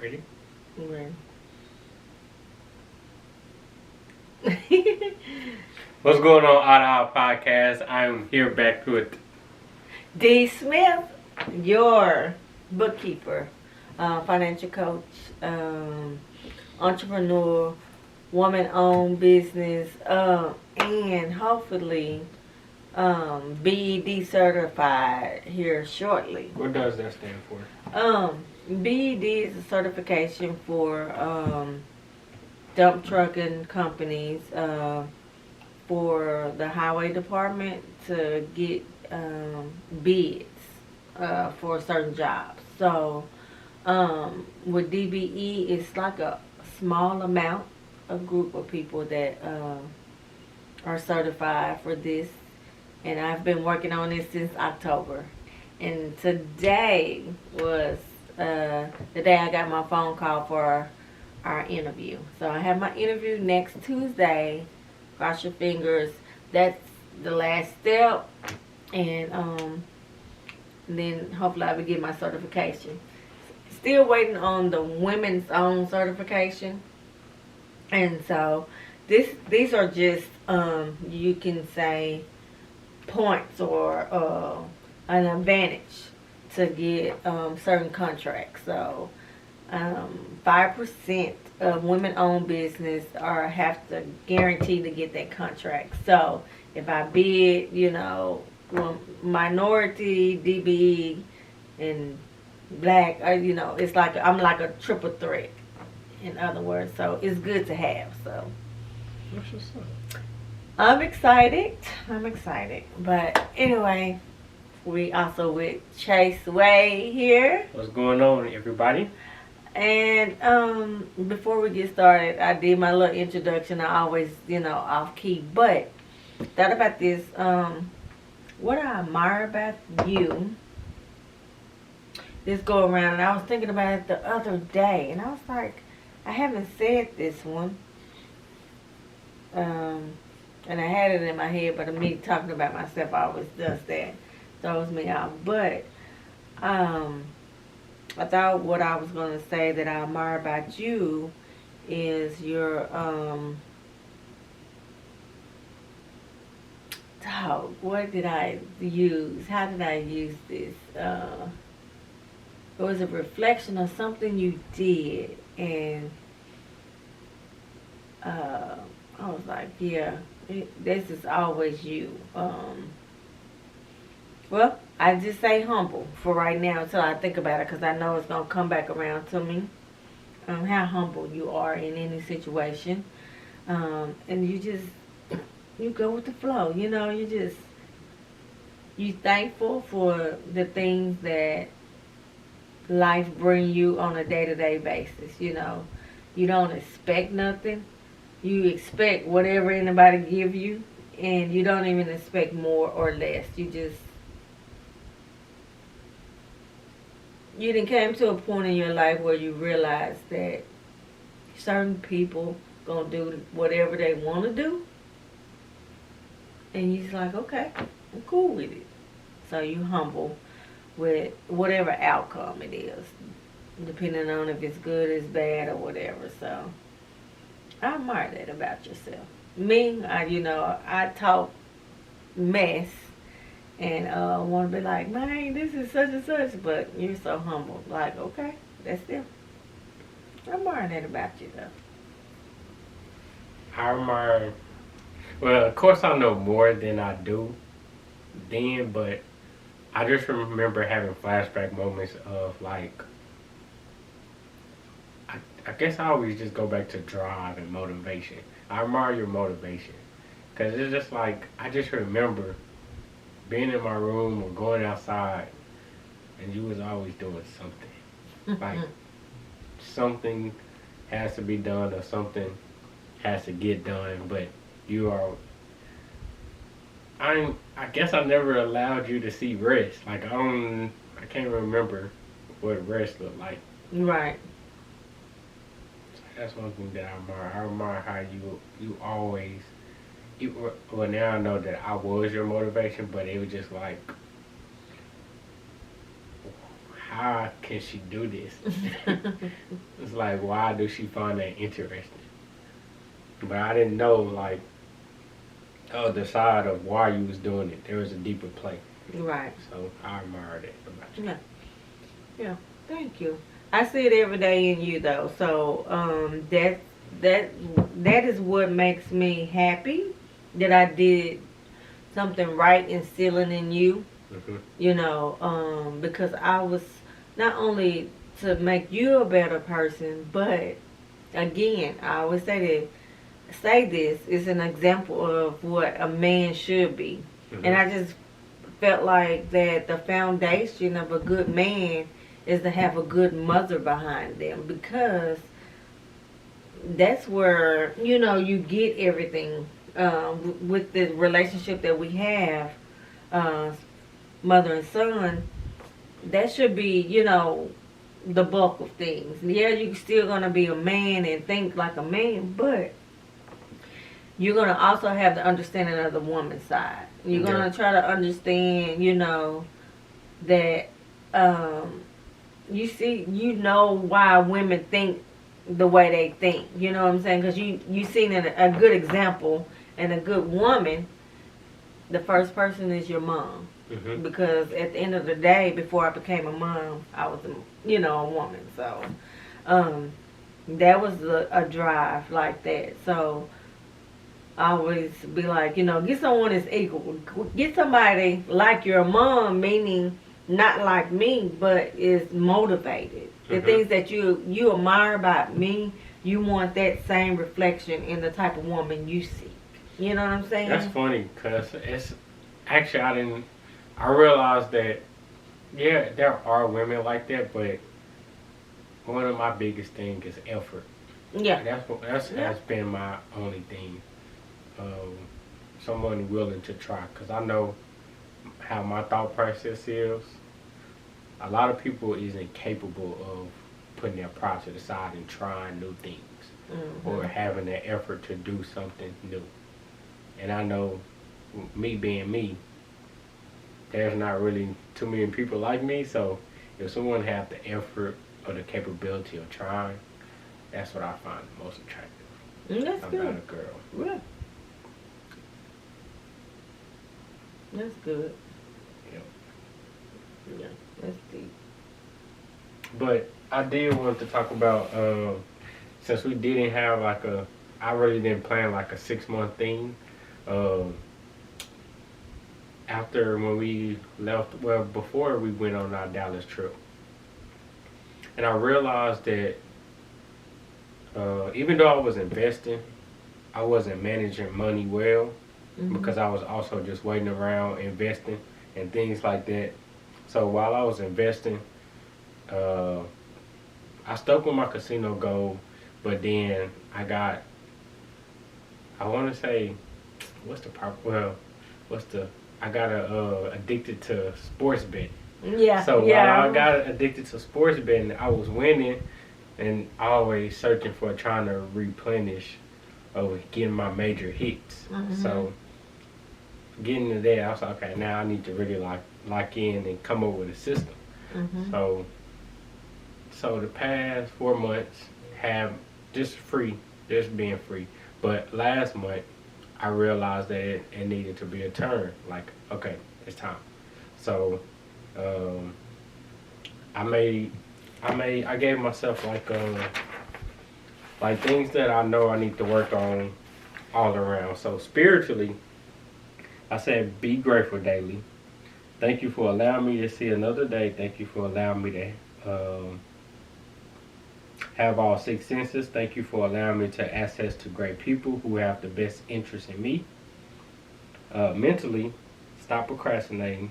Ready? Right. What's going on, Odd Hour Podcast? I'm here back with. D. Smith, your bookkeeper, financial coach, entrepreneur, woman-owned business, and hopefully BED certified here shortly. What does that stand for? BED is a certification for dump trucking companies, for the highway department to get bids for certain jobs. So with DBE, it's like a small amount, a group of people that are certified for this, and I've been working on this since October. And today was the day I got my phone call for our interview. So I have my interview next Tuesday. Cross your fingers. That's the last step, and then hopefully I will get my certification. Still waiting on the women's own certification, and so these are just you can say points or an advantage to get certain contracts. So 5% of women-owned business are have to guarantee to get that contract. So if I bid, minority, DBE, and black, it's like I'm like a triple threat. In other words, so it's good to have. So What's your son? I'm excited. But anyway, we also with Chase Way here. What's going on, everybody? And before we get started, I did my little introduction. I always, off key. But thought about this. What I admire about you. This go around, and I was thinking about it the other day, and I was like, I haven't said this one. And I had it in my head, but me talking about myself always does that. Throws me off. But I thought what I was going to say that I admire about you is your what did I use? How did I use this? It was a reflection of something you did, and I was like, yeah, this is always you. Well, I just say humble for right now until I think about it, because I know it's going to come back around to me. How humble you are in any situation. And you go with the flow. You thankful for the things that life bring you on a day-to-day basis. You don't expect nothing. You expect whatever anybody give you, and you don't even expect more or less. You done came to a point in your life where you realize that certain people gonna do whatever they want to do, and you just like, okay, I'm cool with it. So you humble with whatever outcome it is, depending on if it's good, it's bad, or whatever. So I admire that about yourself. Me, I talk mess and want to be like, man, this is such and such, but you're so humble. Like, okay, that's them. I admire that about you, though. I admire. Well, of course, I know more than I do then, but I just remember having flashback moments of like. I guess I always just go back to drive and motivation. I admire your motivation, because it's just like I just remember being in my room or going outside, and you was always doing something. Like something has to be done or something has to get done, but you are. I guess I never allowed you to see rest. Like I can't remember what rest looked like. Right. That's one thing that I admire. I admire how you always. Well, now I know that I was your motivation, but it was just like how can she do this? It's like, why do she find that interesting? But I didn't know, like, the other side of why you was doing it. There was a deeper play. Right. So I admire that about you. Yeah. Yeah. Thank you. I see it every day in you though. So that is what makes me happy that I did something right instilling in you. Hmm. You know, because I was not only to make you a better person, but again, I always say this is an example of what a man should be. Hmm. And I just felt like that the foundation of a good man is to have a good mother behind them, because that's where you get everything with the relationship that we have, uh, mother and son. That should be the bulk of things. Yeah, you're still gonna be a man and think like a man, but you're gonna also have the understanding of the woman's side. You're gonna try to understand, that why women think the way they think. You know what I'm saying? Because you seen a good example and a good woman. The first person is your mom. Hmm. Because at the end of the day, before I became a mom, I was a woman. So that was a drive like that. So I always be like, get someone that's equal. Get somebody like your mom, meaning not like me, but is motivated. The Mhm. things that you admire about me, you want that same reflection in the type of woman you seek. You know what I'm saying? That's funny because it's actually I realized that yeah, there are women like that, but one of my biggest things is effort. Yeah. That's Yeah. has been my only thing. Um, Someone willing to try, because I know how my thought process is. A lot of people isn't capable of putting their pride to the side and trying new things or having the effort to do something new. And I know, me being me, there's not really too many people like me. So if someone have the effort or the capability of trying, that's what I find most attractive. That's I'm good. not a girl. Yeah. That's good. Yep. Yeah. That's deep. But I did want to talk about since we didn't have I really didn't plan like a 6-month thing. Um, After when we left, well, before we went on our Dallas trip, and I realized that even though I was investing, I wasn't managing money well because I was also just waiting around investing and things like that. So while I was investing, uh, I stuck with my casino goal, but then I want to say, what's the proper, well, what's the, I got addicted to sports betting. Yeah. So yeah. while I got addicted to sports betting, I was winning and always searching for trying to replenish or getting my major hits. So getting to that, I was like, okay, now I need to really lock in and come up with a system. So the past 4 months have just being free. But last month I realized that it needed to be a turn. Like, okay, it's time. So I gave myself like things that I know I need to work on all around. So spiritually, I said, be grateful daily. Thank you for allowing me to see another day. Thank you for allowing me to have all 6 senses. Thank you for allowing me to access to great people who have the best interest in me. Mentally, stop procrastinating.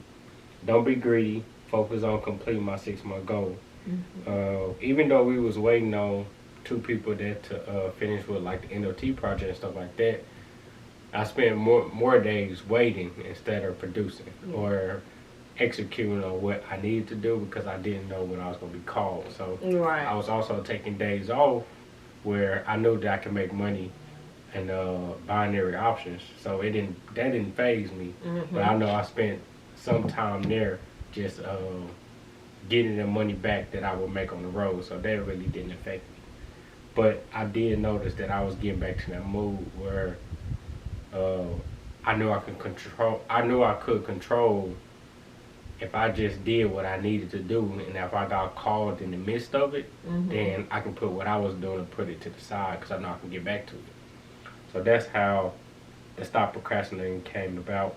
Don't be greedy. Focus on completing my 6-month goal. Even though we was waiting on 2 people that to finish with like the NOT project and stuff like that, I spent more days waiting instead of producing or executing on what I needed to do because I didn't know when I was going to be called. So Right. I was also taking days off where I knew that I could make money and binary options. So that didn't phase me. But I know I spent some time there just getting the money back that I would make on the road. So that really didn't affect me. But I did notice that I was getting back to that mood where uh, I knew I could control. I knew I could control if I just did what I needed to do, and if I got called in the midst of it, then I can put what I was doing and put it to the side because I know I can get back to it. So that's how the Stop Procrastinating came about.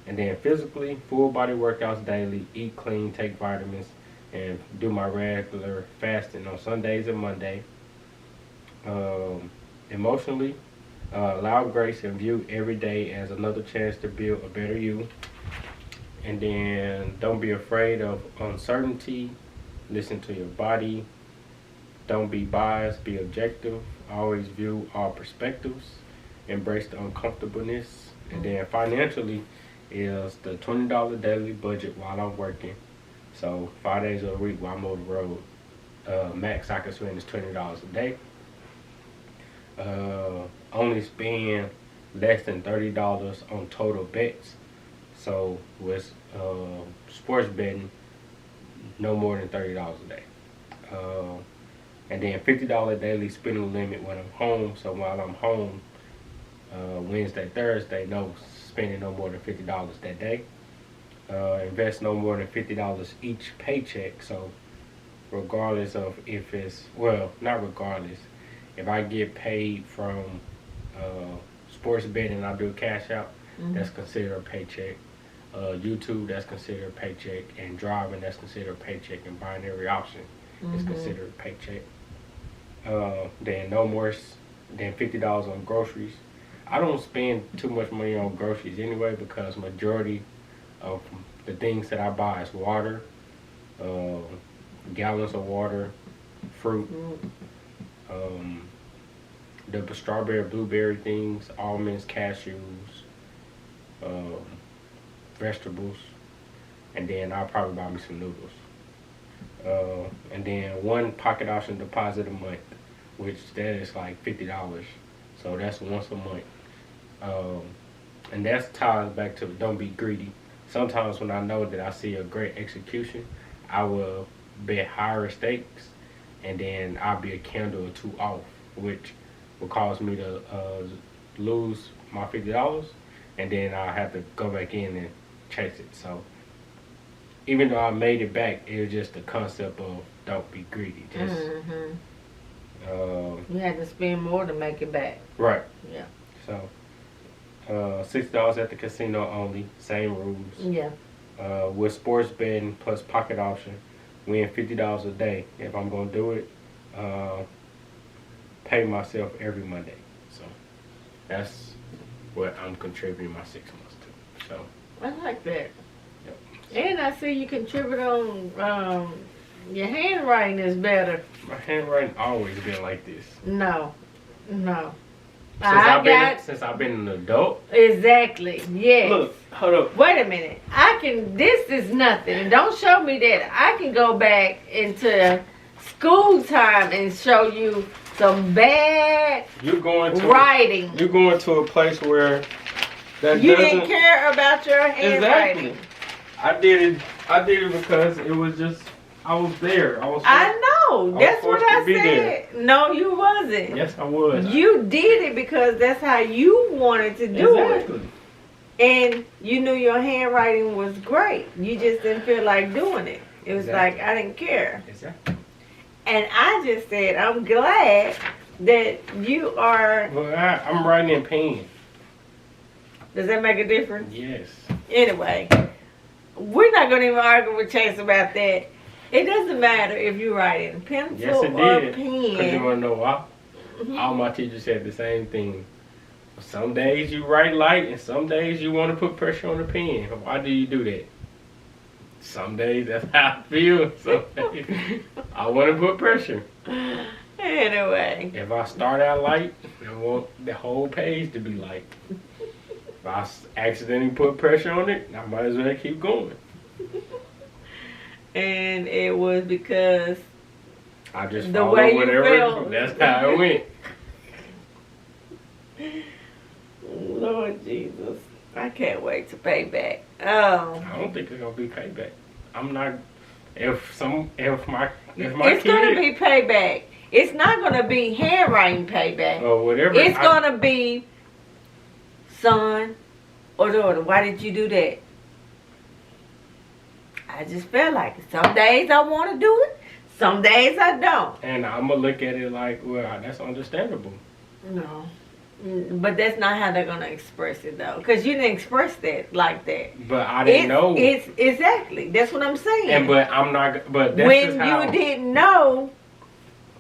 And then physically, full body workouts daily, eat clean, take vitamins, and do my regular fasting on Sundays and Monday. Emotionally, allow grace and view every day as another chance to build a better you. And then don't be afraid of uncertainty. Listen to your body. Don't be biased. Be objective. Always view all perspectives. Embrace the uncomfortableness. And then financially is the $20 daily budget while I'm working. So 5 days a week while I'm on the road. Max I can spend is $20 a day. Only spend less than $30 on total bets. So with sports betting, no more than $30 a day. And then $50 daily spending limit when I'm home. So while I'm home, Wednesday, Thursday, no spending no more than $50 that day. Invest no more than $50 each paycheck. So regardless of if it's, well, not regardless. If I get paid from sports betting and I do a cash out, that's considered a paycheck. YouTube, that's considered a paycheck. And driving, that's considered a paycheck. And binary option is considered a paycheck. Then no more than $50 on groceries. I don't spend too much money on groceries anyway because majority of the things that I buy is water, gallons of water, fruit, the strawberry, blueberry things, almonds, cashews, vegetables, and then I'll probably buy me some noodles. And then one pocket option deposit a month, which that is like $50. So that's once a month. And that's ties back to don't be greedy. Sometimes when I know that I see a great execution, I will bet higher stakes, and then I'll be a candle or two off, which will cause me to lose my $50, and then I'll have to go back in and chase it. So even though I made it back, it was just the concept of don't be greedy. Just you had to spend more to make it back. Right. Yeah. So $6 at the casino only, same rules. Yeah. With sports betting plus pocket option, win $50 a day. If I'm gonna do it, pay myself every Monday. So that's what I'm contributing my 6 months to. So I like that. Yep. And I see you contribute on your handwriting is better. My handwriting always been like this. No. Since I've been an adult. Exactly. Yes. Look, hold up. Wait a minute. This is nothing. And don't show me that. I can go back into school time and show you some bad writing. You're going to a place where you didn't care about your handwriting. Exactly. I did it because it was just I was there. I know. That's what I said. There. No, you wasn't. Yes, I was. You did it because that's how you wanted to do it. And you knew your handwriting was great. You just didn't feel like doing it. It was like, I didn't care. Exactly. And I just said, I'm glad that you are... Well, I'm writing in pen. Does that make a difference? Yes. Anyway, we're not going to even argue with Chase about that. It doesn't matter if you write in pencil or pen. Because you want to know why? All my teachers said the same thing. Some days you write light and some days you want to put pressure on the pen. Why do you do that? Some days that's how I feel. Some days I want to put pressure. Anyway. If I start out light, I want the whole page to be light. If I accidentally put pressure on it, I might as well keep going. And it was because I just followed whatever. That's how it went. Lord Jesus, I can't wait to pay back. I don't think it's gonna be payback. I'm not if my It's gonna kid be payback. It's not gonna be handwriting payback. or whatever, It's gonna be, son or daughter, why did you do that? I just felt like it. Some days I want to do it. Some days I don't. and I'm gonna look at it like, well, that's understandable. No. But that's not how they're gonna express it though, because you didn't express that like that. But I didn't know. It's exactly. That's what I'm saying. And but I'm not. But that's when just how. you didn't know,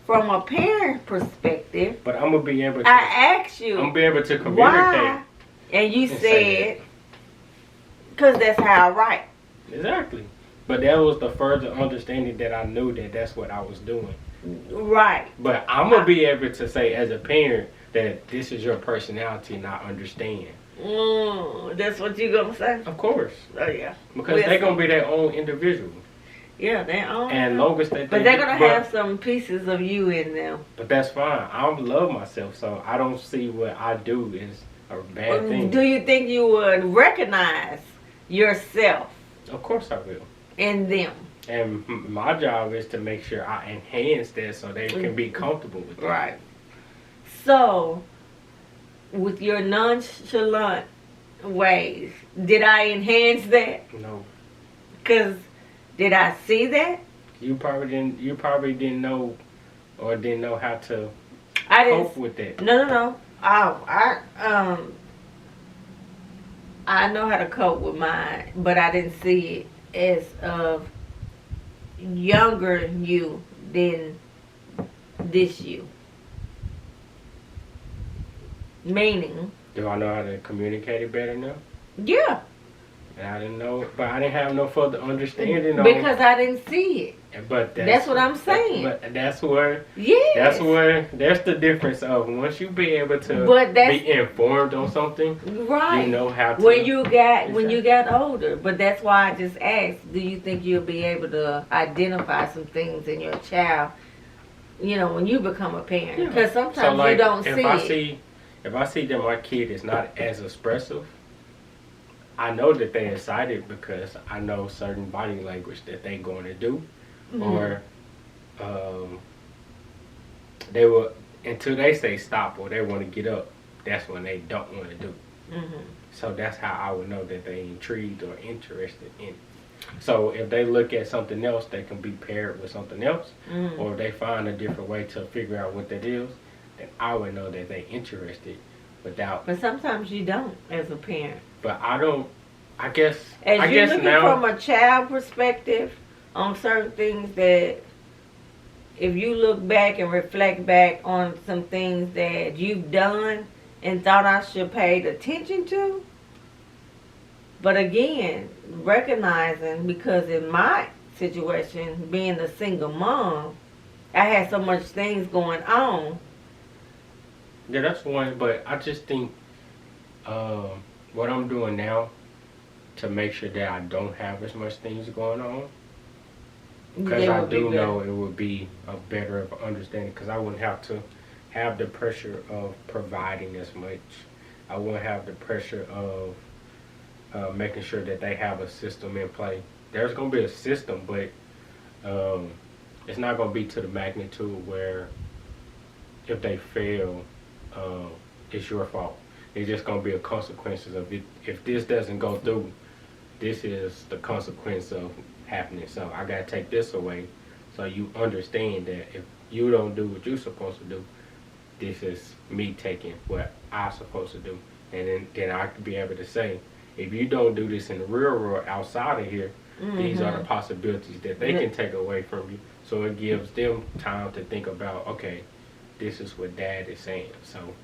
from a parent perspective, But I'm gonna be able to. I asked you. I'm gonna be able to communicate. Why? And you and say said, because that's how I write. Exactly. But that was the further understanding that I knew that that's what I was doing. Right. But I'm going to be able to say as a parent that this is your personality and I understand. That's what you going to say? Of course. Oh, yeah. Because they're going to be their own individual. Yeah, they own. And long as they but they're going to have some pieces of you in them. But that's fine. I love myself, so I don't see what I do is a bad thing. Do you think you would recognize yourself? Of course I will. In them. And my job is to make sure I enhance that so they can be comfortable with it. Right. So, with your nonchalant ways, did I enhance that? No. Because did I see that? You probably didn't know or didn't know how to cope with that. No. I know how to cope with mine, but I didn't see it as of younger you than this you. Meaning, Do I know how to communicate it better now? yeah, And I didn't know, but I didn't have no further understanding on. because I didn't see it. But That's what I'm saying. But that's where. Yes. That's the difference of once you be able to But be informed on something, Right. you know how to. When you got older. But that's why I just asked, do you think you'll be able to identify some things in your child, when you become a parent? Because sometimes you don't see it. If I see that my kid is not as expressive, I know that they're excited because I know certain body language that they're going to do. Or they will, until they say stop or they want to get up, that's when they don't want to do. So that's how I would know that they're intrigued or interested in it. So if they look at something else, they can be paired with something else, or if they find a different way to figure out what that is, then I would know that they're interested without. But sometimes you don't as a parent. But I don't. I guess. As I you're guess looking now, from a child perspective on certain things that, if you look back and reflect back on some things that you've done and thought I should pay attention to, but again, recognizing, because in my situation, being a single mom, I had so much things going on. Yeah, that's one. But I just think what I'm doing now to make sure that I don't have as much things going on. Because I do know it would be a better understanding. Because I wouldn't have to have the pressure of providing as much. I wouldn't have the pressure of making sure that they have a system in play. There's going to be a system, but it's not going to be to the magnitude where if they fail, it's your fault. It's just going to be a consequences of it. If this doesn't go through, this is the consequence of happening. So I got to take this away so you understand that if you don't do what you're supposed to do, this is me taking what I'm supposed to do. And then I could be able to say, if you don't do this in the real world outside of here, these are the possibilities that they can take away from you. So it gives them time to think about, okay, this is what dad is saying. So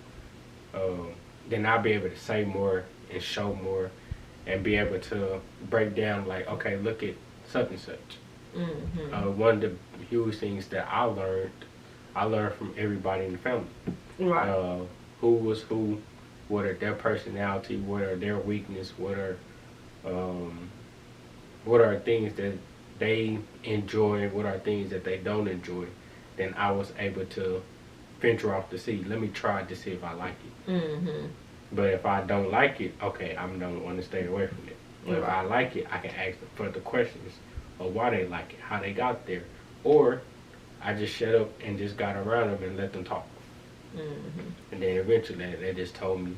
then I'll be able to say more and show more and be able to break down like, okay, look at such and such. One of the huge things that I learned from everybody in the family. Right. Who was who, what are their personality, what are their weakness, what are things that they enjoy, what are things that they don't enjoy. Then I was able to venture off to see, let me try it to see if I like it. But if I don't like it, okay, I don't want to stay away from it. But if I like it, I can ask further questions or why they like it, how they got there, or I just shut up and just got around them and let them talk. Mm-hmm. And then eventually they just told me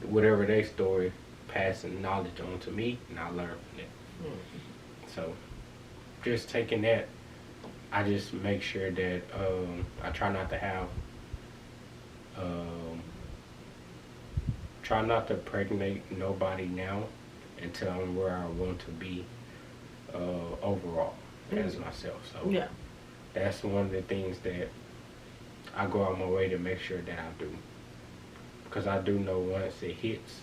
whatever their story, passing knowledge on to me, and I learned from it. Mm-hmm. So just taking that, I just make sure that I try not to have, try not to pregnate nobody now until I'm where I want to be overall as myself. So Yeah. that's one of the things that I go out my way to make sure that I do. Because I do know once it hits,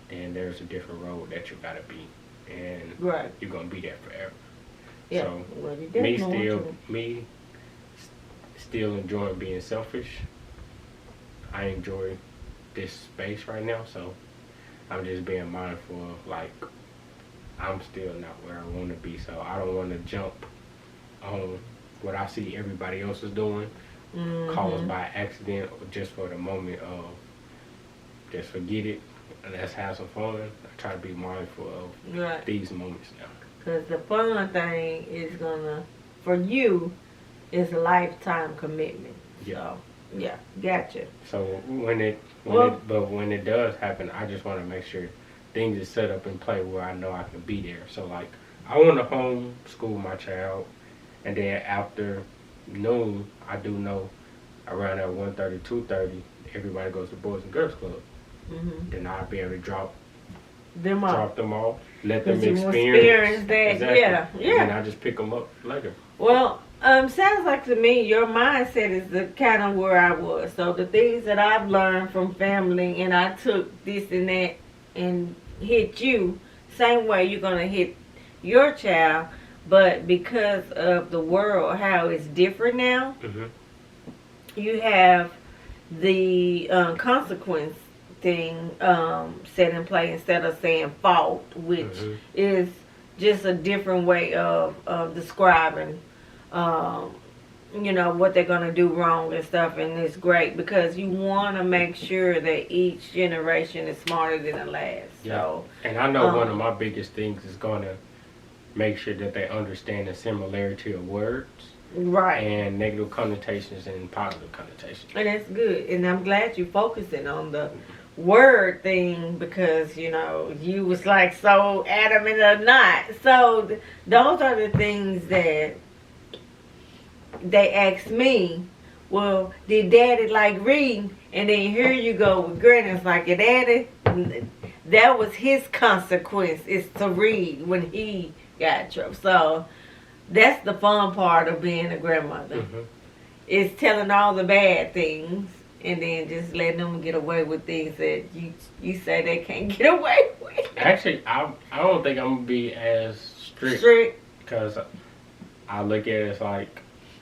then there's a different road that you gotta be. And Right. you're gonna be there forever. Yeah. So Well, you definitely want me still enjoying being selfish. I enjoy this space right now, so I'm just being mindful of, like, I'm still not where I want to be, so I don't want to jump on what I see everybody else is doing, caused by accident or just for the moment of just forget it and let's have some fun. I try to be mindful of Right. these moments now. Because the fun thing is gonna, for you, is a lifetime commitment. Yeah. So, yeah, gotcha. So when it does happen, I just want to make sure things are set up in play where I know I can be there. So, like, I want to homeschool my child, and then after noon, I do know around at 1:30, 2:30, everybody goes to Boys and Girls Club. Mm-hmm. Then I'll be able to drop Them off. them off, let them 'Cause you experience that. Exactly. Yeah, And then yeah. I just pick them up later. Well, sounds like to me your mindset is the kind of where I was. So the things that I've learned from family, and I took this and that and hit you, same way you're gonna hit your child. But because of the world, how it's different now, Mm-hmm. you have the consequence thing set in play instead of saying fault, which Mhm. is just a different way of describing what they're gonna do wrong and stuff. And it's great because you want to make sure that each generation is smarter than the last. Yeah. So And I know one of my biggest things is going to make sure that they understand the similarity of words right. and negative connotations and positive connotations. And that's good. And I'm glad you're focusing on the word thing because, you was like so adamant or not. So those are the things that they asked me. Well, did daddy like reading? And then here you go with granny. It's like, your daddy, that was his consequence, is to read when he got in trouble. So that's the fun part of being a grandmother. Mm-hmm. Is telling all the bad things and then just letting them get away with things that you say they can't get away with. Actually, I don't think I'm going to be as strict because I look at it as like,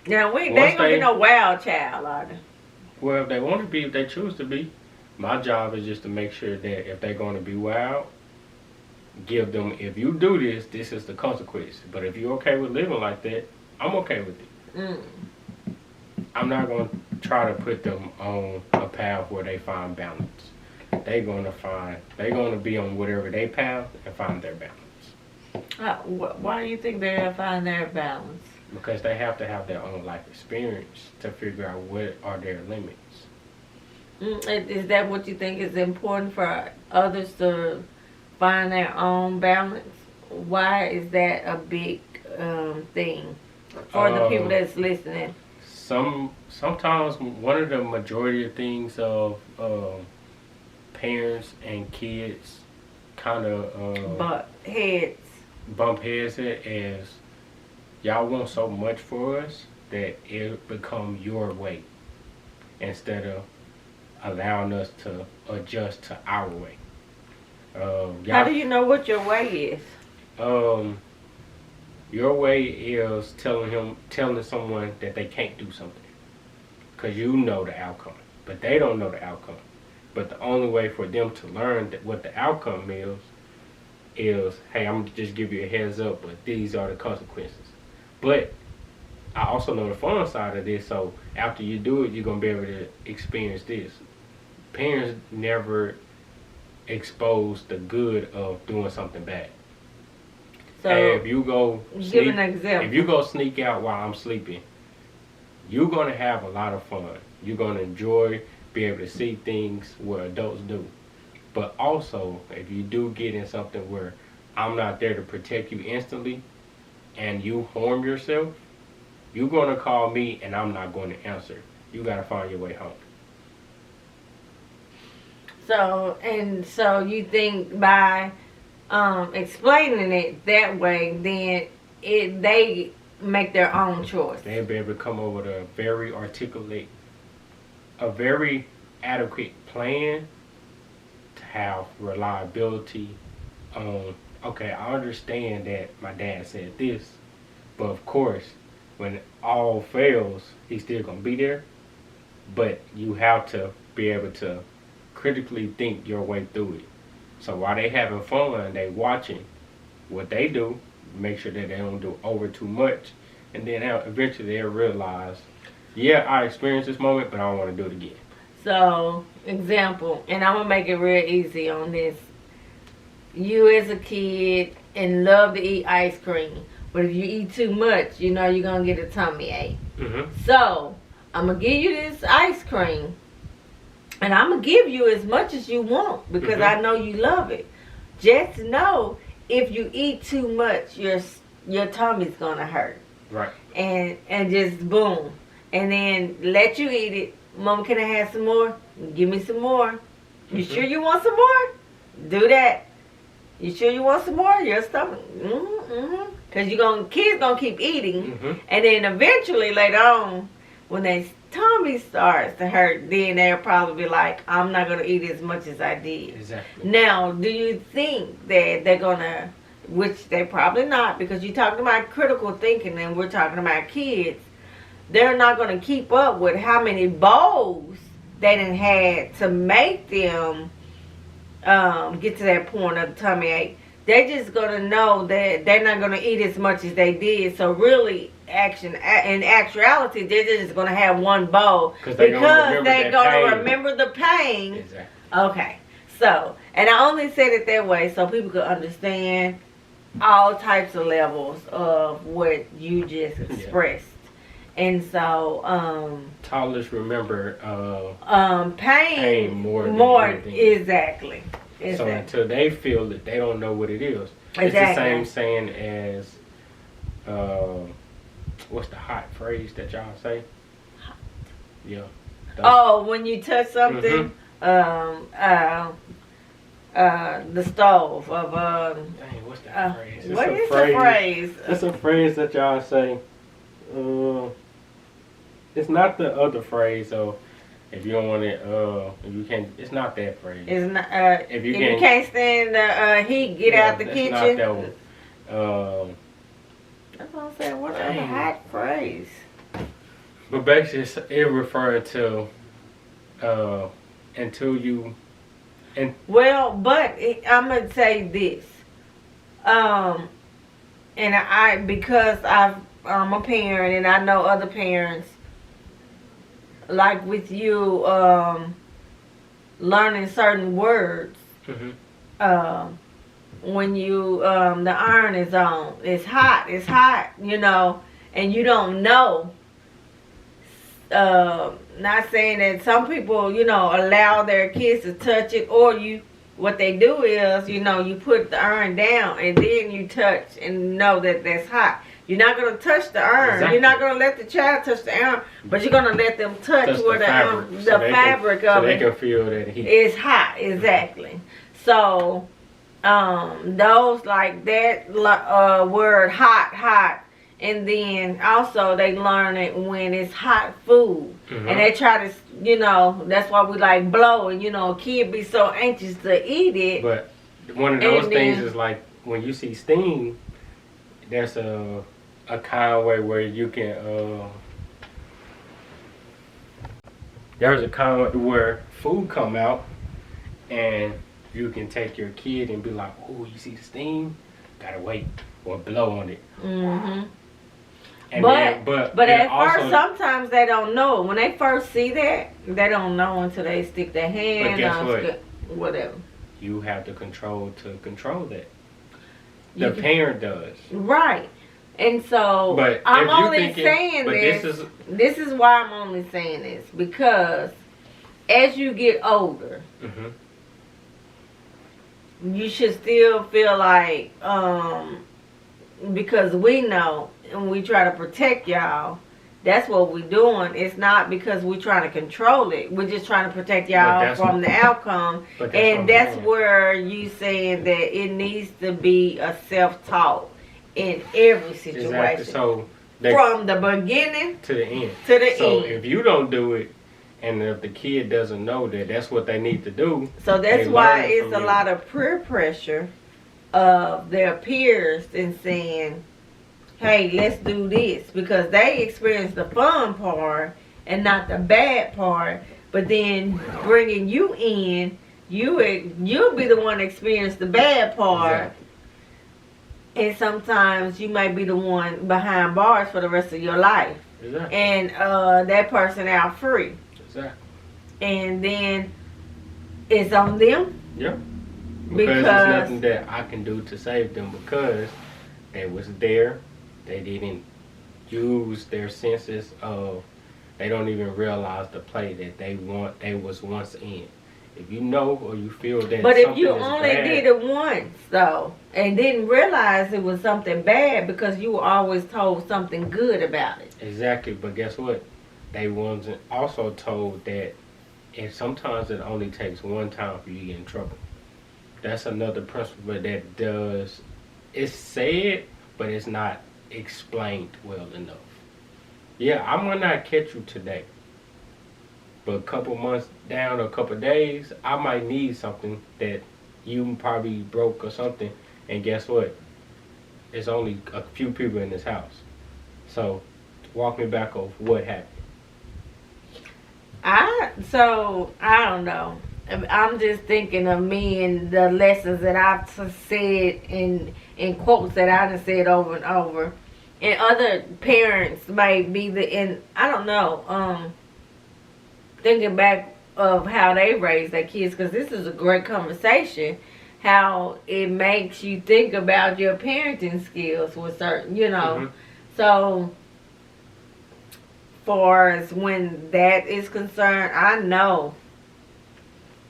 now, they ain't going to be no wild child, are they? well, if they want to be, if they choose to be, my job is just to make sure that if they're going to be wild, give them, if you do this, this is the consequence. But if you're okay with living like that, I'm okay with it. Mm. I'm not going to try to put them on a path where they find balance. They're going to be on whatever they path and find their balance. Why do you think they'll find their balance? Because they have to have their own life experience to figure out what are their limits. Is that what you think is important for others to find their own balance? Why is that a big thing for the people that's listening? Sometimes one of the majority of things of parents and kids kind of But heads. bump heads at is y'all want so much for us that it become your way instead of allowing us to adjust to our way. How do you know what your way is? Your way is telling someone that they can't do something because you know the outcome, but they don't know the outcome. But the only way for them to learn what the outcome is, hey, I'm gonna just give you a heads up, but these are the consequences. But I also know the fun side of this, so after you do it, you're gonna be able to experience this. Parents never expose the good of doing something bad. So if you go give an example. if you go sneak out while I'm sleeping, you're gonna have a lot of fun. You're gonna enjoy, be able to see things where adults do. But also, if you do get in something where I'm not there to protect you instantly, and you harm yourself, you're gonna call me, and I'm not going to answer. You gotta find your way home. So you think by explaining it that way, then they make their own choice. They'll be able to come up with a very articulate, a very adequate plan to have reliability on, okay, I understand that my dad said this, but of course, when all fails, he's still going to be there. But you have to be able to critically think your way through it. So while they having fun, they watching what they do, make sure that they don't do over too much, and then eventually they'll realize, yeah, I experienced this moment, but I don't want to do it again. So, example, and I'm going to make it real easy on this. You as a kid and love to eat ice cream, but if you eat too much, you know you're going to get a tummy ache. So, I'm going to give you this ice cream, and I'm going to give you as much as you want because I know you love it. Just know, if you eat too much, your tummy's going to hurt. Right. And just boom. And then let you eat it. Mom, can I have some more? Give me some more. You sure you want some more? Do that. You sure you want some more? Your stomach. Because kids gonna keep eating. And then eventually later on, when their tummy starts to hurt, then they'll probably be like, I'm not gonna eat as much as I did. Exactly. Now, do you think that they're gonna, which they probably not, because you're talking about critical thinking and we're talking about kids, they're not going to keep up with how many bowls they done had to make them get to that point of the tummy ache. They're just going to know that they're not going to eat as much as they did. So really, in actuality, they're just going to have one bowl because they're going to remember the pain. Exactly. Okay. So, and I only said it that way so people could understand all types of levels of what you just expressed. And so, toddlers remember pain more than anything. Exactly. So until they feel it, they don't know what it is. Exactly. It's the same saying as, what's the hot phrase that y'all say? Hot. Yeah. When you touch something, the stove of dang, what's that phrase? What is the phrase? It's a phrase that y'all say. It's not the other phrase, so if you don't want it, if you can't, it's not that phrase. It's not. If you can't stand the heat, get out the kitchen. Not that one. That's what I'm saying. What is a hot phrase? But basically, it referring to until you. Well, but I'm gonna say this, and because I'm a parent and I know other parents, like with you, learning certain words. When you the iron is on, it's hot, you know, and you don't know. Not saying that some people, you know, allow their kids to touch it, or what they do is, you know, you put the iron down and then you touch and know that that's hot. You're not going to touch the iron. Exactly. You're not going to let the child touch the iron, but you're going to let them touch where the fabric of it. So they can feel that heat. It's hot, exactly. So, those like that word hot, and then also they learn it when it's hot food. And they try to, you know, that's why we like blow, and you know, a kid be so anxious to eat it. But one of those things is like when you see steam, there's a kind of way where you can there's a kind of where food come out and you can take your kid and be like, oh, you see the steam? Gotta wait or blow on it. And but at first, sometimes they don't know. When they first see that, they don't know until they stick their hand on whatever. You have the control to control that. The parent does. Right. And so But I'm if you only thinking, saying but this. This is why I'm only saying this, because as you get older, Mhm. you should still feel like because we know and we try to protect y'all. That's what we're doing. It's not because we're trying to control it. We're just trying to protect y'all from the outcome. And that's where you saying that it needs to be a self-taught in every situation. Exactly. So from the beginning to the end. So if you don't do it, and if the kid doesn't know that that's what they need to do, so that's why it's a lot of peer pressure of their peers and saying, hey, let's do this, because they experience the fun part and not the bad part. But then bringing you in, you'll be the one to experience the bad part. Exactly. And sometimes you might be the one behind bars for the rest of your life. Exactly. And that person out free. Exactly. And then it's on them. Yeah. Because there's nothing that I can do to save them, because they was there. They didn't use their senses of, they don't even realize the play that they was once in. If you know or you feel that, but if you only did it once though and didn't realize it was something bad, because you were always told something good about it. Exactly. But guess what? They wasn't also told that, and sometimes it only takes one time for you to get in trouble. That's another principle that does, it's said, but it's not explained well enough. Yeah, I might not catch you today, but a couple months down or a couple days, I might need something that you probably broke or something, and guess what? There's only a few people in this house. So walk me back over what happened. I don't know. I'm just thinking of me and the lessons that I've said in quotes that I've said over and over. And other parents might be I don't know, thinking back of how they raise their kids, because this is a great conversation, how it makes you think about your parenting skills with certain, So, far as when that is concerned, I know.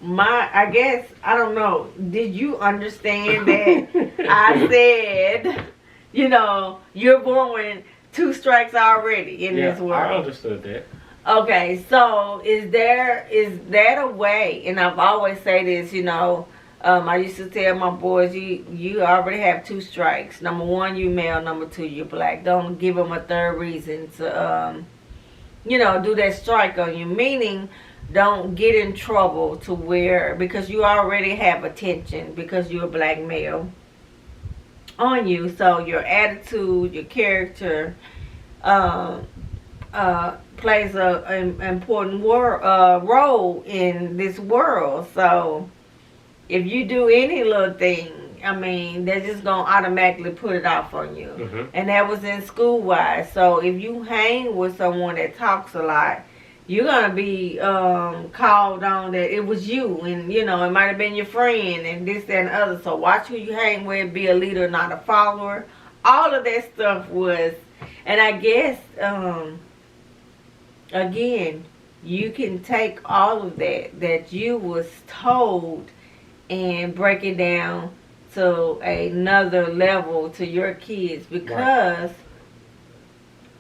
I guess, I don't know, did you understand that I said, you're born with 2 strikes already in this world? I understood that. Okay, so is that a way, and I've always say this, I used to tell my boys, you already have 2 strikes. Number 1, you male. Number 2, you're black. Don't give them a third reason to, do that strike on you. Meaning, don't get in trouble to where, because you already have attention because you're a black male on you. So your attitude, your character, plays an important role in this world. So if you do any little thing, they're just going to automatically put it off on you. Mm-hmm. And that was in school-wise. So if you hang with someone that talks a lot, you're going to be called on that it was you. And, it might have been your friend and this, that, and the other. So watch who you hang with. Be a leader, not a follower. All of that stuff was... And I guess, again, you can take all of that you was told and break it down to another level to your kids, because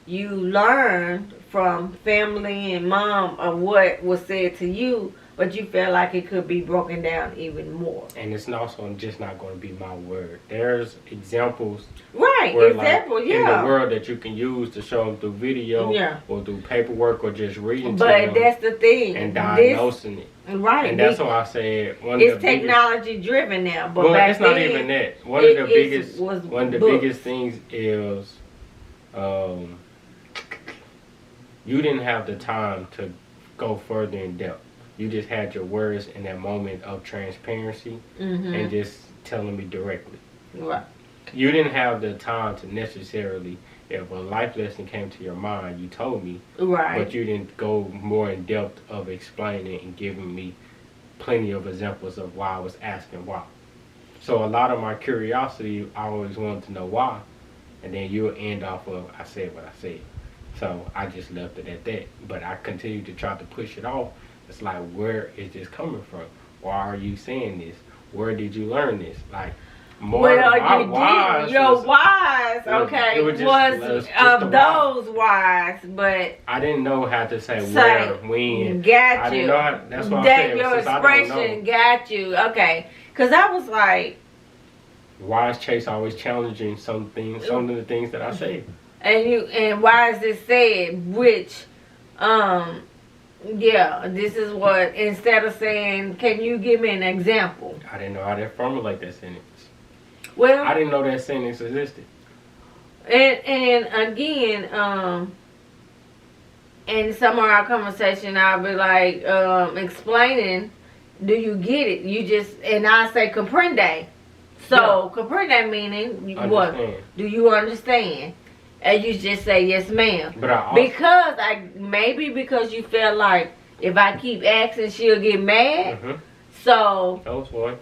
you learned from family and mom of what was said to you, but you felt like it could be broken down even more. And it's also just not going to be my word. There's examples, in the world that you can use to show them through video, or through paperwork, or just reading. But that's the thing, and diagnosing it. Right, and that's why I said it's technology driven now. But back it's not then, even that. One of the biggest things is, you didn't have the time to go further in depth. You just had your words in that moment of transparency, and just telling me directly. Right. You didn't have the time to necessarily, if a life lesson came to your mind, you told me. Right. But you didn't go more in depth of explaining and giving me plenty of examples of why I was asking why. So a lot of my curiosity, I always wanted to know why, and then you'll end off of I said what I said. So I just left it at that. But I continued to try to push it off. It's like, where is this coming from? Why are you saying this? Where did you learn this? Like, more Well, my you whys did. Your was- whys, it was- okay, it was just was the why. of those whys, but I didn't know how to say Say, where, when. got I you. didn't know how, that's what I'm That saying. your Since I don't expression know, got you. Okay, because I was like, why is Chase always challenging some of the things that I say? and why is this said? Which, yeah, this is what, instead of saying, can you give me an example? I didn't know how to formulate that sentence. Well, I didn't know that sentence existed. and again, in some of our conversation, I'll be like, explaining, do you get it? You just, and I say comprende. So, comprende meaning, what? Understand. Do you understand? And you just say, yes, ma'am. But I also, Because maybe because you felt like if I keep asking, she'll get mad. So, that was one.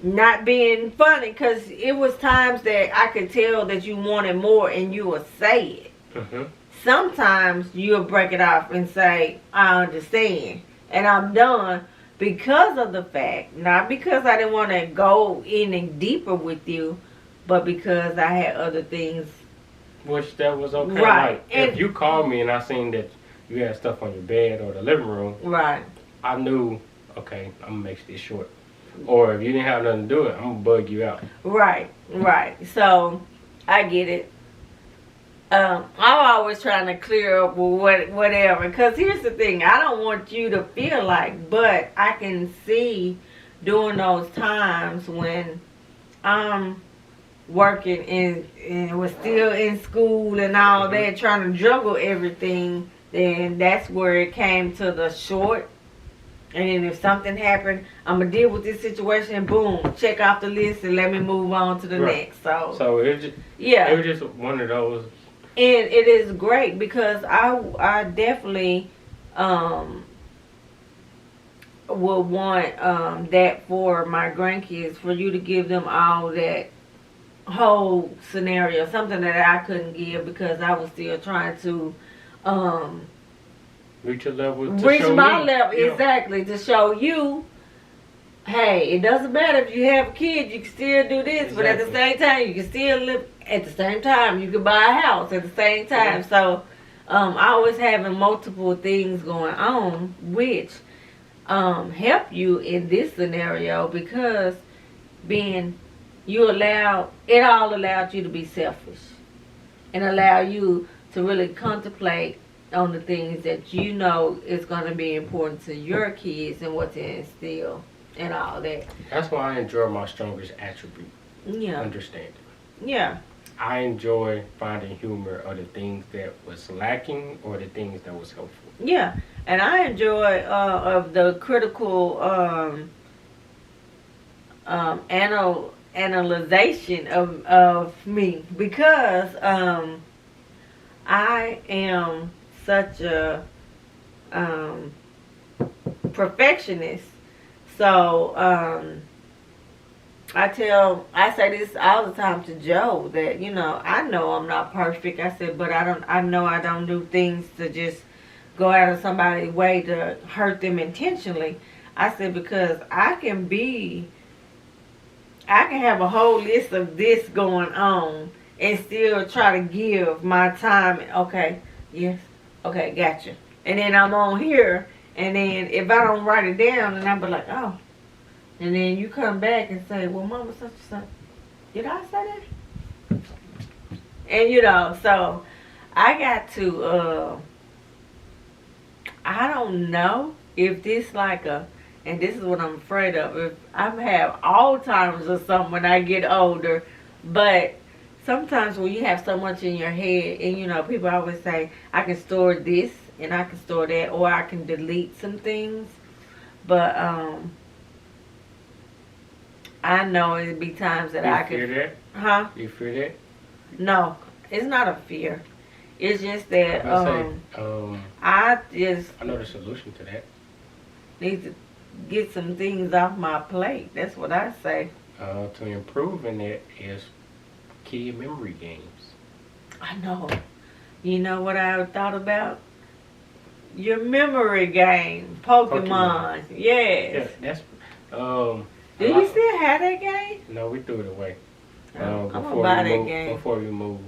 not being funny, because it was times that I could tell that you wanted more and you would say it. Sometimes you'll break it off and say, I understand, and I'm done, because of the fact, not because I didn't want to go any deeper with you, but because I had other things. Which that was okay. Right. Like, if you called me and I seen that you had stuff on your bed or the living room, Right. I knew, okay, I'm gonna make this short. Or if you didn't have nothing to do it, I'm gonna bug you out. Right. So, I get it. I'm always trying to clear up whatever. Because here's the thing. I don't want you to feel like, but I can see during those times when I'm working and was still in school and all that, trying to juggle everything, then that's where it came to the short. And then if something happened, I'm going to deal with this situation, boom, check off the list and let me move on to the next. So it was just, yeah. it was just one of those. And it is great because I definitely would want that for my grandkids, for you to give them all that whole scenario, something that I couldn't give because I was still trying to Reach a level to reach show my me. level, Yeah. exactly, to show you, hey, it doesn't matter if you have a kid, you can still do this, but at the same time, you can still live at the same time. You can buy a house at the same time. So, I was having multiple things going on, which help you in this scenario because it all allowed you to be selfish and allow you to really contemplate on the things that you know is going to be important to your kids and what to instill and all that. That's why I enjoy my strongest attribute. Yeah. Understanding. Yeah. I enjoy finding humor of the things that was lacking or the things that was helpful. Yeah. And I enjoy of the critical analyzation of me because I am such a perfectionist. So I say this all the time to Joe that, I know I'm not perfect. I said, but I know I don't do things to just go out of somebody's way to hurt them intentionally. I said, because I can have a whole list of this going on and still try to give my time. Okay, yes, okay, gotcha. And then I'm on here, and then if I don't write it down, then I'll be like, oh. And then you come back and say, well, Mama, such and such, did I say that? And so I got to, I don't know if this and this is what I'm afraid of, if I have Alzheimer's or something when I get older, but sometimes when you have so much in your head, and people always say, I can store this and I can store that, or I can delete some things, but I know it'd be times that I could. You fear that? Huh? You fear that? No, it's not a fear. It's just that I I know the solution to that. need to get some things off my plate. That's what I say. To improve in it is kid memory games. I know. You know what I thought about? Your memory game, Pokemon. Yeah, Yes. that's Do you still have that game? No, we threw it away. I'm gonna buy that game. Before we move.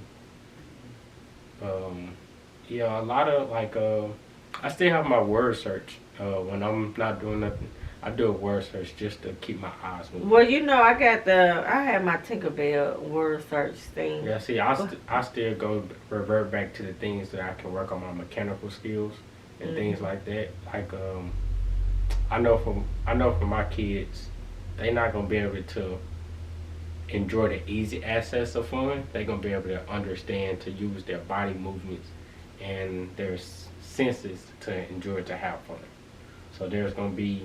Yeah, a lot of like I still have my word search. When I'm not doing nothing, I do a word search just to keep my eyes moving. Well, you know, I have my Tinkerbell word search thing. Yeah, see, I still go revert back to the things that I can work on my mechanical skills and things like that. Like I know for my kids, they're not gonna be able to enjoy the easy access of fun. They're gonna be able to understand to use their body movements and their senses to enjoy to have fun. So there's gonna be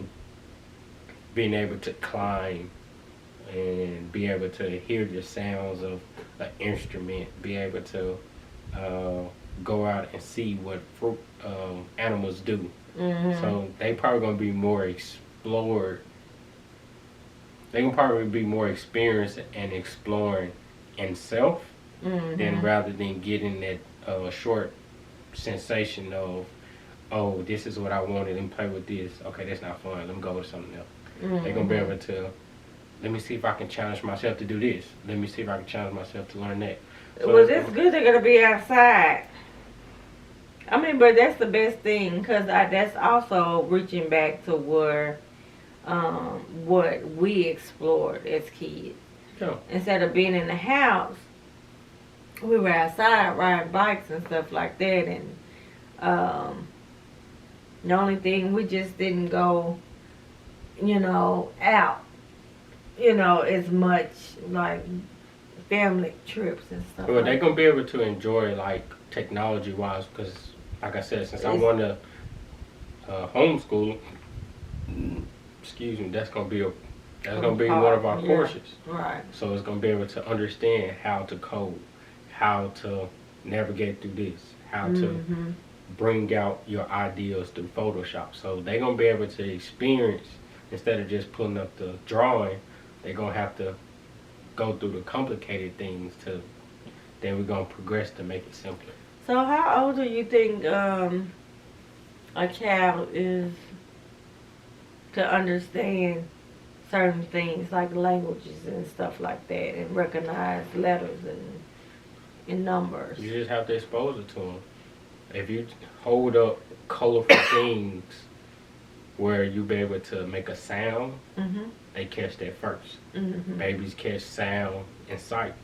being able to climb and be able to hear the sounds of an instrument, be able to go out and see what animals do. So they probably gonna be more explored. They can probably be more experienced and exploring in self than rather than getting that short sensation of, oh, this is what I wanted and play with this. Okay, that's not fun. Let me go with something else. They're gonna be able to. Let me see if I can challenge myself to do this. Let me see if I can challenge myself to learn that. So Well, that's good. They're gonna be outside. I mean, but that's the best thing because that's also reaching back to where what we explored as kids. Yeah. Instead of being in the house, we were outside riding bikes and stuff like that. And the only thing we just didn't go, out, as much like family trips and stuff. Well, like they're gonna be able to enjoy like technology wise because, like I said, since I want to homeschool, excuse me, that's gonna be one of our courses. Right. So it's gonna be able to understand how to code, how to navigate through this, how to bring out your ideas through Photoshop. So they're gonna be able to experience instead of just putting up the drawing. They're gonna have to go through the complicated things to. Then we're gonna progress to make it simpler. So how old do you think a child is to understand certain things like languages and stuff like that and recognize letters and numbers? You just have to expose it to them. If you hold up colorful things where you be able to make a sound, they catch that first. Babies catch sound and sight.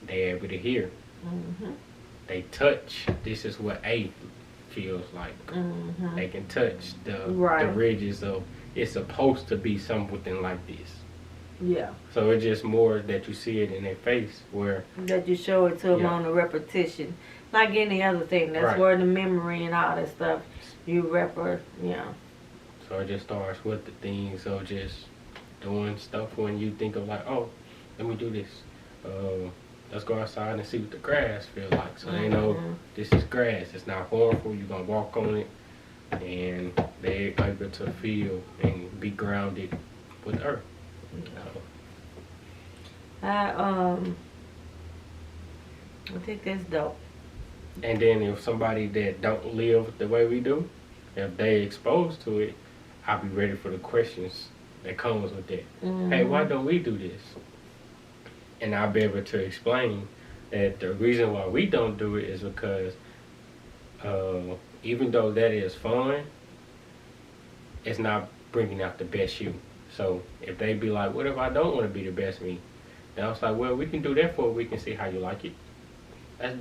They're able to hear. They touch. This is what A feels like. They can touch the ridges of it's supposed to be something like this. Yeah. So it's just more that you see it in their face where that you show it to them on the repetition. Like any other thing. That's where the memory and all that stuff you So it just starts with the things of just doing stuff when you think of like, oh, let me do this. Let's go outside and see what the grass feels like. So they know this is grass. It's not harmful. You're going to walk on it. And they're able to feel and be grounded with earth. I think that's dope. And then if somebody that don't live the way we do, if they exposed to it, I'll be ready for the questions that comes with that. Hey, why don't we do this? And I'll be able to explain that the reason why we don't do it is because even though that is fun, it's not bringing out the best you. So if they be like, what if I don't want to be the best me? Then I was like, well, we can do that for a week and see how you like it. Let's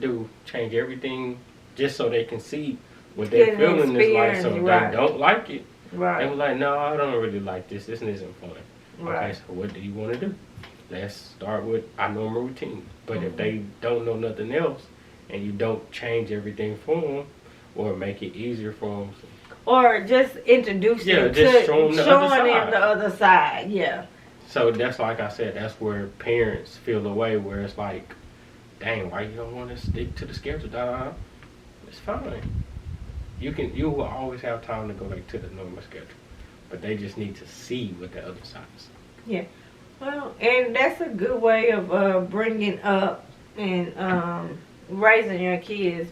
change everything just so they can see what their feeling is like. So if they don't like it, they were like, no, I don't really like this. This isn't fun. Okay, so what do you want to do? Let's start with our normal routine. But if they don't know nothing else and you don't change everything for them or make it easier for them. Or just introduce them to showing them the other side. Yeah. So that's like I said, that's where parents feel the way where it's like, dang, why you don't want to stick to the schedule? It's fine. You will always have time to go back to the normal schedule. but they just need to see what the other side is. Well, and that's a good way of bringing up and raising your kids,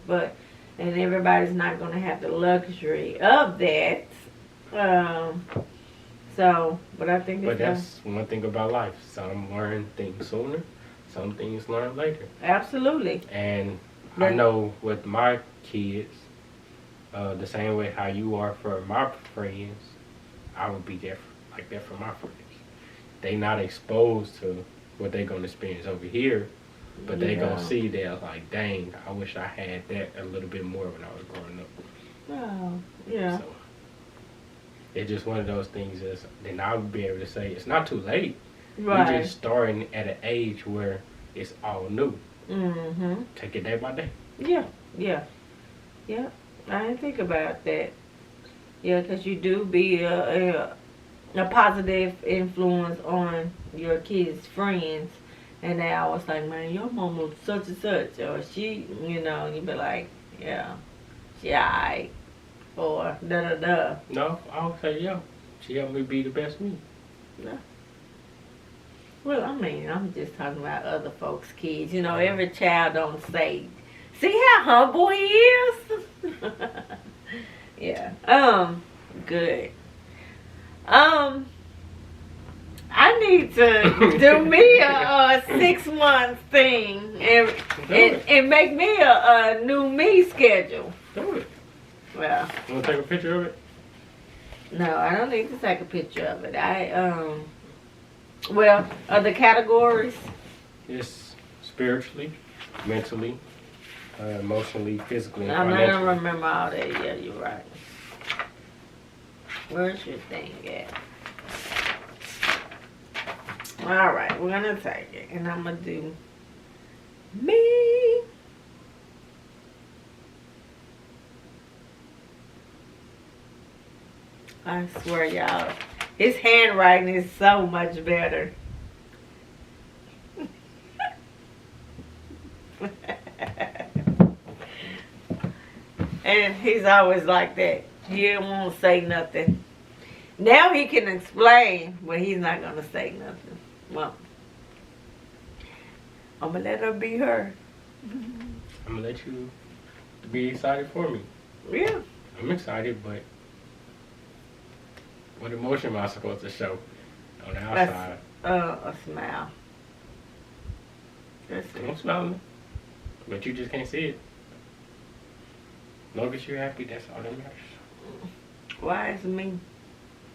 and everybody's not going to have the luxury of that. But I think that's one thing about life. Some learn things sooner, some things learn later. Absolutely. And I know with my kids, the same way how you are for my friends, I would be there like that for my friends. They not exposed to what they're going to experience over here, but they going to see that, like, dang, I wish I had that a little bit more when I was growing up. Oh, yeah. So, it's just one of those things then I'll be able to say it's not too late. Right. You're just starting at an age where it's all new. Mm-hmm. Take it day by day. Yeah. I didn't think about that. Yeah, because you do be a positive influence on your kids' friends. And they always like, man, your mama such and such. Or she, you be like, yeah, she alright. Or da-da-da. No, I would say, yeah, she helped me be the best me. Yeah. Well, I mean, I'm just talking about other folks' kids. Every child don't say, see how humble he is? Yeah. Good. I need to do me a 6 month thing and make me a new me schedule. Do it. Well. You want to take a picture of it? No, I don't need to take a picture of it. Well, the categories? It's spiritually, mentally, emotionally, physically, and I'm not financially. going to remember all that. Yeah, you're right. Where's your thing at? Alright, we're going to take it. And I'm going to do me. I swear, y'all, his handwriting is so much better. And he's always like that. He won't say nothing. Now he can explain, but he's not going to say nothing. Well, I'm going to let her be her. I'm going to let you be excited for me. Yeah. I'm excited, but what emotion am I supposed to show on the outside? A smile. That's it. I'm smiling, but you just can't see it. As long as you're happy, that's all that matters. Why is me?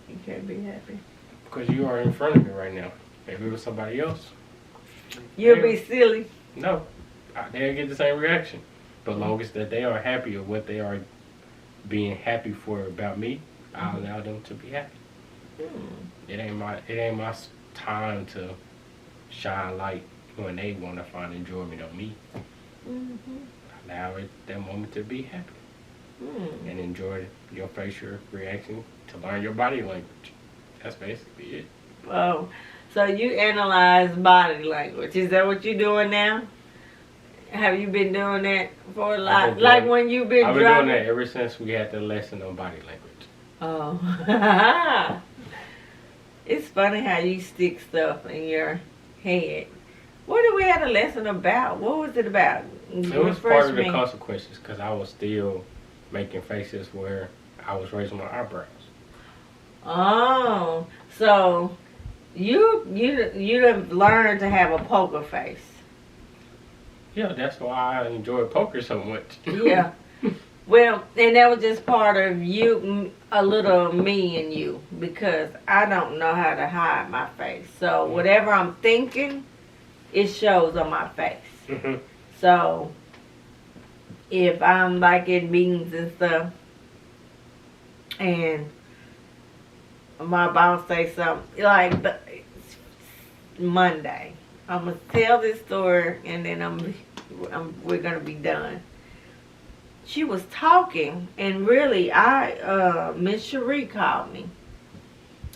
You can't be happy. Because you are in front of me right now. If it was somebody else, you'll be silly. No, they'll get the same reaction. But long as that they are happy of what they are being happy for about me, I'll allow them to be happy. It ain't my time to shine light when they want to find enjoyment on me. Allow that moment to be happy and enjoy your facial reaction to learn your body language. That's basically it. Oh, so you analyze body language. Is that what you're doing now? Have you been doing that for a lot? Like when you've been I've been doing that ever since we had the lesson on body language. Oh. It's funny how you stick stuff in your head. What did we have a lesson about? What was it about? It was part of the consequences because I was still making faces where I was raising my eyebrows. Oh, so you have learned to have a poker face. Yeah, that's why I enjoy poker so much. Yeah. Well, and that was just part of you, a little me in you, because I don't know how to hide my face. So whatever I'm thinking, it shows on my face. So if I'm like in meetings and stuff, and my boss say something, like Monday, I'm going to tell this story, and then we're going to be done. She was talking, and really, Miss Cherie called me.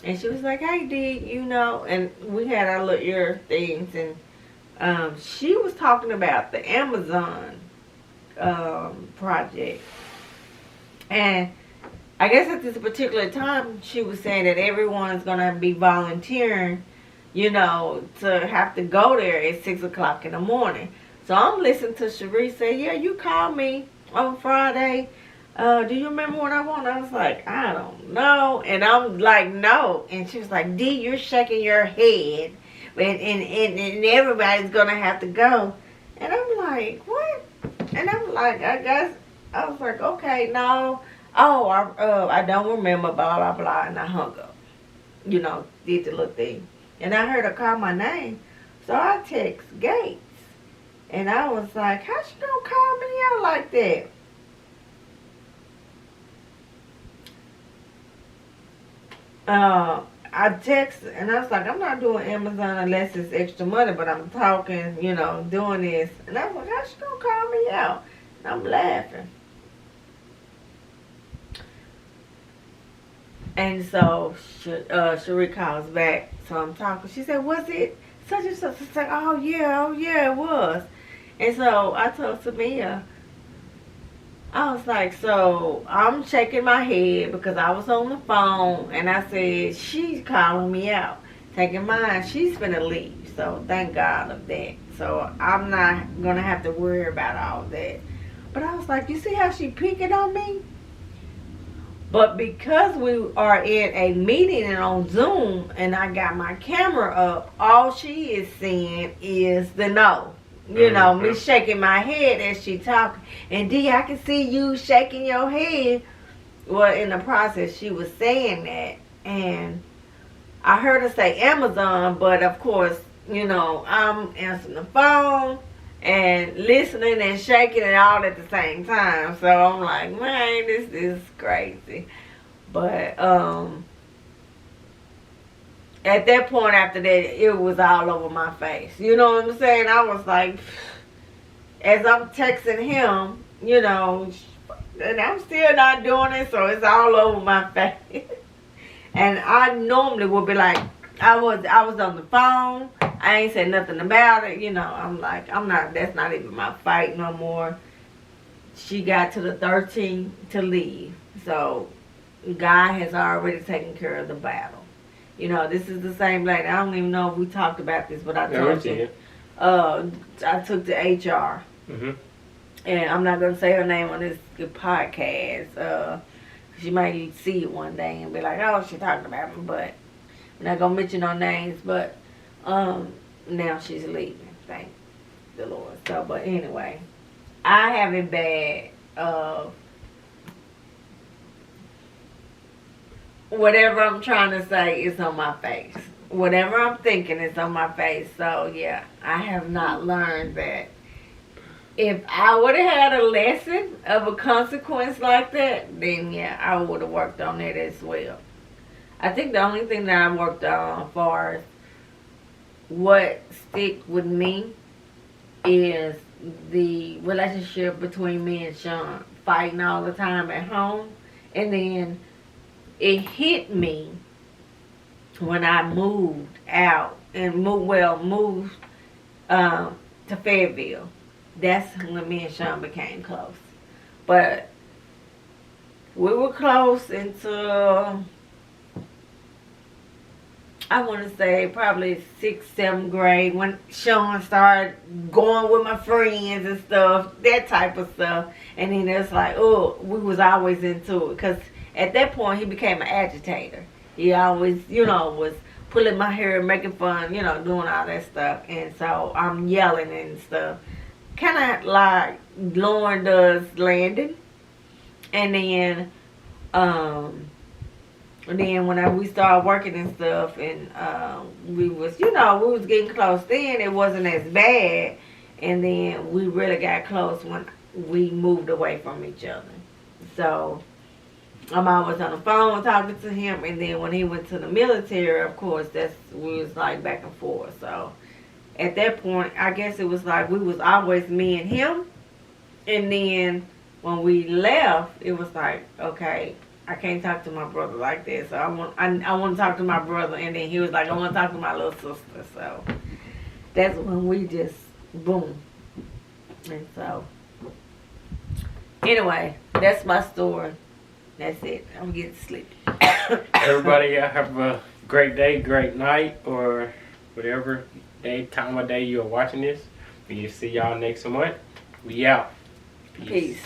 And she was like, hey, Dee, and we had our little ear things, and she was talking about the Amazon project. And I guess at this particular time, she was saying that everyone's gonna be volunteering, to have to go there at 6 o'clock in the morning. So I'm listening to Cherie say, "Yeah, you called me on Friday. Do you remember what I want?" I was like, "I don't know," and I'm like, "No," and she was like, "D, you're shaking your head, and everybody's gonna have to go," and I'm like, "What?" And I'm like, I guess I was like, "Okay, no." Oh, I don't remember, blah, blah, blah, and I hung up. Did the little thing. And I heard her call my name, so I text Gates. And I was like, how she gonna call me out like that? I texted, and I was like, I'm not doing Amazon unless it's extra money, but I'm talking, doing this. And I was like, how she gonna call me out? And I'm laughing. And so Cherie calls back. So I'm talking. She said, was it such and such? It's like, oh yeah, it was. And so I told Samia, I was like, so I'm shaking my head because I was on the phone and I said, she's calling me out. Taking mine, she's finna leave. So thank God of that. So I'm not gonna have to worry about all that. But I was like, you see how she picking on me? But because we are in a meeting and on Zoom and I got my camera up, all she is seeing is the no. Me shaking my head as she talking. And D, I can see you shaking your head. Well, in the process, she was saying that. And I heard her say Amazon, but of course, I'm answering the phone and listening and shaking it all at the same time. So I'm like, man, this is crazy. But at that point after that, it was all over my face. You know what I'm saying? I was like, as I'm texting him, and I'm still not doing it, so it's all over my face. And I normally would be like, I was on the phone. I ain't said nothing about it. I'm like, that's not even my fight no more. She got to the 13th to leave. So God has already taken care of the battle. This is the same lady. I don't even know if we talked about this, but I told you. I took to HR. Mm-hmm. And I'm not going to say her name on this podcast. She might see it one day and be like, oh, she talking about me. But I'm not going to mention no names. But now she's leaving. Thank the Lord. So, but anyway, I have it bad. Whatever I'm trying to say is on my face. Whatever I'm thinking is on my face. So, yeah, I have not learned that. If I would have had a lesson of a consequence like that, then, yeah, I would have worked on it as well. I think the only thing that I worked on as far as what stick with me is the relationship between me and Sean. Fighting all the time at home. And then it hit me when I moved out and moved to Fayetteville. That's when me and Sean became close. But we were close until, I want to say, probably 6th, 7th grade when Sean started going with my friends and stuff, that type of stuff. And then it's like, oh, we was always into it. Because at that point, he became an agitator. He always, was pulling my hair, making fun, doing all that stuff. And so I'm yelling and stuff. Kind of like Lauren does Landon. And then when we started working and stuff, and we was getting close then, it wasn't as bad. And then we really got close when we moved away from each other. So I'm always on the phone talking to him, and then when he went to the military, of course, we was like back and forth. So at that point, I guess it was like we was always me and him. And then when we left, it was like, okay, I can't talk to my brother like this. So I want to talk to my brother. And then he was like, I want to talk to my little sister. So that's when we just, boom. And so, anyway, that's my story. That's it. I'm getting sleepy. Everybody have a great day, great night, or whatever time of day you're watching this. We see y'all next month. We out. Peace.